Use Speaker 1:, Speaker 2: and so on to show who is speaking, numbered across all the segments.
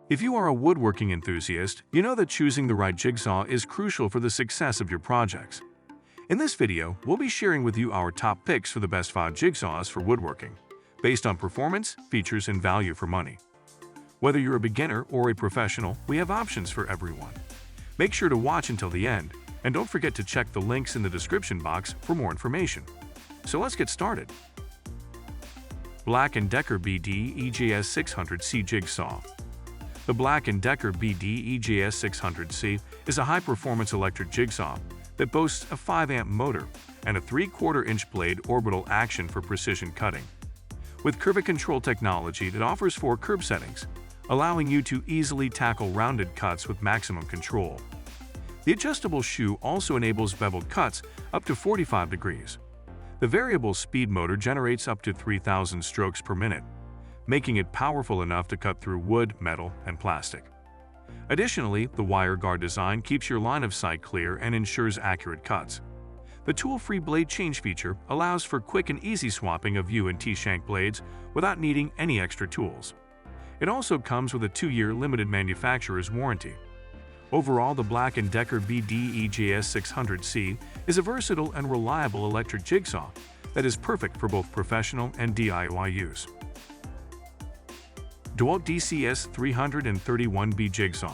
Speaker 1: If you are a woodworking enthusiast, you know that choosing the right jigsaw is crucial for the success of your projects. In this video, we'll be sharing with you our top picks for the best 5 jigsaws for woodworking, based on performance, features, and value for money. Whether you're a beginner or a professional, we have options for everyone. Make sure to watch until the end, and don't forget to check the links in the description box for more information. So let's get started. Black & Decker BD EJS 600C Jigsaw. The Black & Decker BD EJS 600C is a high-performance electric jigsaw that boasts a 5-amp motor and a 3/4-inch blade orbital action for precision cutting. With curve control technology that offers 4 curve settings, allowing you to easily tackle rounded cuts with maximum control. The adjustable shoe also enables beveled cuts up to 45 degrees. The variable speed motor generates up to 3,000 strokes per minute, making it powerful enough to cut through wood, metal, and plastic. Additionally, the wire guard design keeps your line of sight clear and ensures accurate cuts. The tool-free blade change feature allows for quick and easy swapping of U and T-shank blades without needing any extra tools. It also comes with a 2-year limited manufacturer's warranty. Overall, the Black & Decker BD EJS 600C is a versatile and reliable electric jigsaw that is perfect for both professional and DIY use. DeWalt DCS 331B Jigsaw.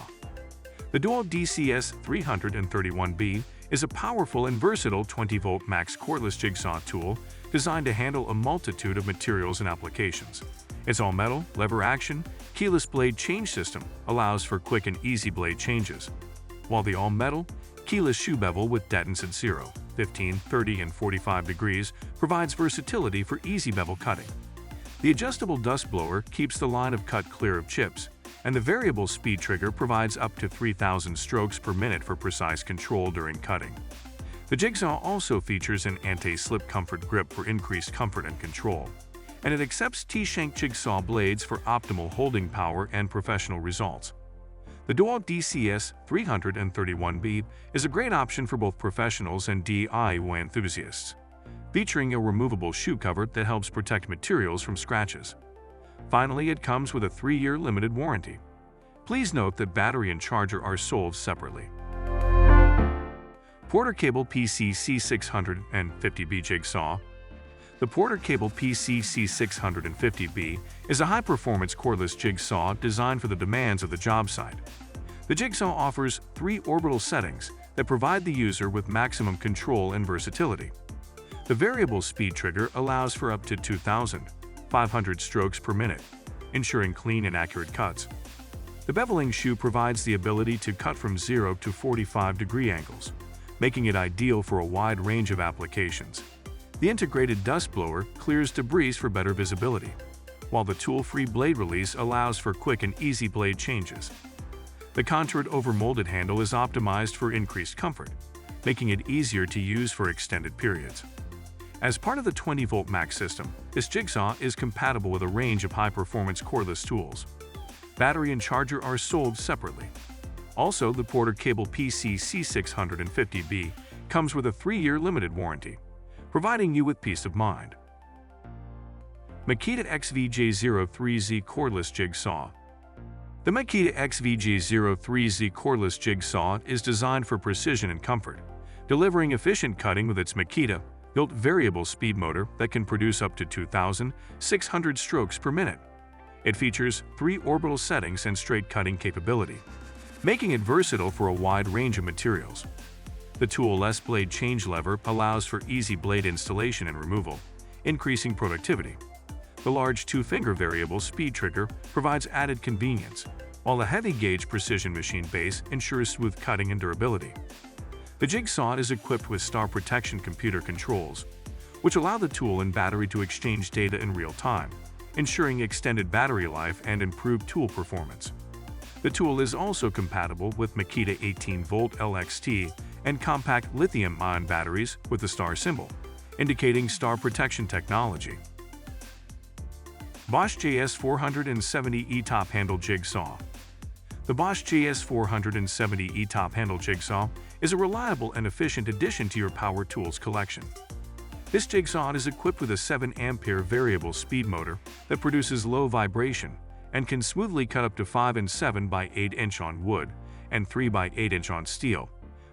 Speaker 1: The DeWalt DCS 331B is a powerful and versatile 20-volt max cordless jigsaw tool designed to handle a multitude of materials and applications. Its all-metal, lever-action, keyless blade change system allows for quick and easy blade changes, while the all-metal, keyless shoe bevel with detents at 0, 15, 30, and 45 degrees provides versatility for easy bevel cutting. The adjustable dust blower keeps the line of cut clear of chips, and the variable speed trigger provides up to 3,000 strokes per minute for precise control during cutting. The jigsaw also features an anti-slip comfort grip for increased comfort and control, and it accepts T-shank jigsaw blades for optimal holding power and professional results. The DeWalt DCS 331B is a great option for both professionals and DIY enthusiasts, featuring a removable shoe cover that helps protect materials from scratches. Finally, it comes with a 3-year limited warranty. Please note that battery and charger are sold separately. Porter Cable PCC 650B Jigsaw. The Porter Cable PCC 650B is a high-performance cordless jigsaw designed for the demands of the job site. The jigsaw offers 3 orbital settings that provide the user with maximum control and versatility. The variable speed trigger allows for up to 2,500 strokes per minute, ensuring clean and accurate cuts. The beveling shoe provides the ability to cut from 0 to 45-degree angles, making it ideal for a wide range of applications. The integrated dust blower clears debris for better visibility, while the tool-free blade release allows for quick and easy blade changes. The contoured over-molded handle is optimized for increased comfort, making it easier to use for extended periods. As part of the 20-volt max system, this jigsaw is compatible with a range of high-performance cordless tools. Battery and charger are sold separately. Also, the Porter Cable PCC 650B comes with a 3-year limited warranty, providing you with peace of mind. Makita XVJ03Z Cordless Jigsaw. The Makita XVJ03Z Cordless Jigsaw is designed for precision and comfort, delivering efficient cutting with its Makita-built variable speed motor that can produce up to 2,600 strokes per minute. It features 3 orbital settings and straight cutting capability, making it versatile for a wide range of materials. The tool-less blade change lever allows for easy blade installation and removal, increasing productivity. The large 2-finger variable speed trigger provides added convenience, while the heavy-gauge precision machine base ensures smooth cutting and durability. The jigsaw is equipped with star protection computer controls, which allow the tool and battery to exchange data in real time, ensuring extended battery life and improved tool performance. The tool is also compatible with Makita 18-volt LXT and compact lithium-ion batteries with the star symbol, indicating star protection technology. Bosch JS470E Top Handle Jigsaw. The Bosch JS470E Top Handle Jigsaw is a reliable and efficient addition to your power tools collection. This jigsaw is equipped with a 7-ampere variable speed motor that produces low vibration and can smoothly cut up to 5 and 7 by 8 inch on wood and 3 by 8 inch on steel,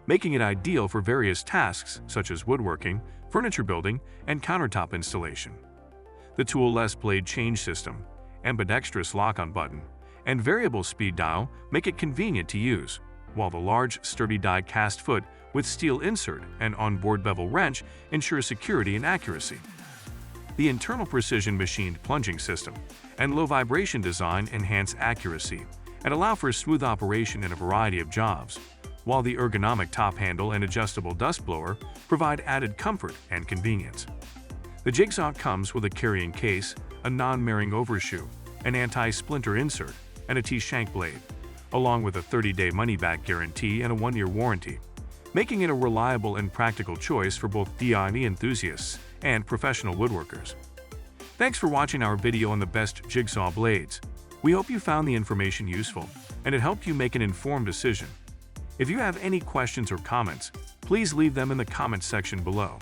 Speaker 1: making it ideal for various tasks such as woodworking, furniture building, and countertop installation. The tool-less blade change system, ambidextrous lock-on button, and variable speed dial make it convenient to use, while the large, sturdy die-cast foot with steel insert and onboard bevel wrench ensure security and accuracy. The internal precision machined plunging system and low-vibration design enhance accuracy and allow for smooth operation in a variety of jobs, while the ergonomic top handle and adjustable dust blower provide added comfort and convenience. The Jigsaw comes with a carrying case, a non-marring overshoe, an anti-splinter insert, and a T-shank blade, along with a 30-day money-back guarantee and a 1-year warranty, making it a reliable and practical choice for both DIY enthusiasts and professional woodworkers. Thanks for watching our video on the best jigsaw blades. We hope you found the information useful and it helped you make an informed decision. If you have any questions or comments, please leave them in the comments section below.